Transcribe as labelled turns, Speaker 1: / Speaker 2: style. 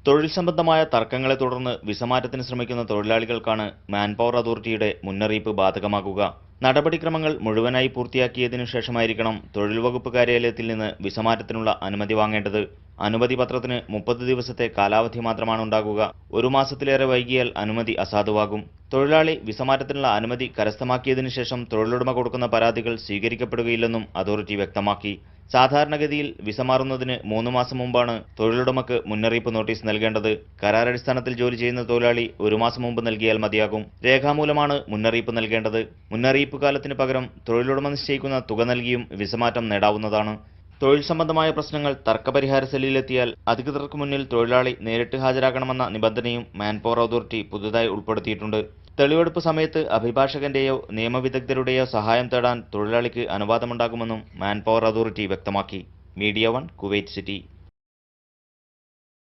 Speaker 1: തൊഴിൽ സംബന്ധമായ തർക്കങ്ങളെ തുടർന്ന് വിസമാറ്റത്തിന് ശ്രമിക്കുന്ന തൊഴിലാളികൾക്കാണ് മാൻപവർ അതോറിറ്റിയുടെ മുന്നറിയിപ്പ് ബാധകമാകുക. നടപടിക്രമങ്ങൾ മുഴുവനായി പൂർത്തിയാക്കിയതിനു ശേഷമായിരിക്കണം തൊഴിൽ വകുപ്പ് കാര്യാലയത്തിൽ നിന്ന് വിസമാറ്റത്തിനുള്ള അനുമതി വാങ്ങേണ്ടത്. അനുമതി പത്രത്തിന് 30 ദിവസത്തെ കാലാവധി മാത്രമാണ് ഉണ്ടാകുക. ഒരു മാസത്തിലേറെ വൈകിയാൽ അനുമതി അസാധുവാകും. തൊഴിലാളി വിസമാറ്റത്തിനുള്ള അനുമതി കരസ്ഥമാക്കിയതിനു ശേഷം തൊഴിലുടമ കൊടുക്കുന്ന പരാതികൾ സ്വീകരിക്കപ്പെടുകയില്ലെന്നും അതോറിറ്റി വ്യക്തമാക്കി. സാധാരണഗതിയിൽ വിസ മാറുന്നതിന് 3 മാസം മുമ്പാണ് തൊഴിലുടമക്ക് മുന്നറിയിപ്പ് നോട്ടീസ് നൽകേണ്ടത്. കരാറടിസ്ഥാനത്തിൽ ജോലി ചെയ്യുന്ന തൊഴിലാളി 1 മാസം മുമ്പ് നൽകിയാൽ മതിയാകും. രേഖാമൂലമാണ് മുന്നറിയിപ്പ് നൽകേണ്ടത്. മുന്നറിയിപ്പ് കാലത്തിന് പകരം തൊഴിലുടമ നിശ്ചയിക്കുന്ന തുക നൽകിയും വിസമാറ്റം നേടാവുന്നതാണ്. തൊഴിൽ സംബന്ധമായ പ്രശ്നങ്ങൾ തർക്കപരിഹാര സെല്ലിലെത്തിയാൽ അധികൃതർക്ക് മുന്നിൽ തൊഴിലാളി നേരിട്ട് ഹാജരാകണമെന്ന നിബന്ധനയും മാൻപവർ അതോറിറ്റി പുതുതായി ഉൾപ്പെടുത്തിയിട്ടുണ്ട്. തെളിവെടുപ്പ് സമയത്ത് അഭിഭാഷകന്റെയോ നിയമവിദഗ്ധരുടെയോ സഹായം തേടാൻ തൊഴിലാളിക്ക് അനുവാദമുണ്ടാകുമെന്നും മാൻപവർ അതോറിറ്റി വ്യക്തമാക്കി. Media 1 Kuwait city.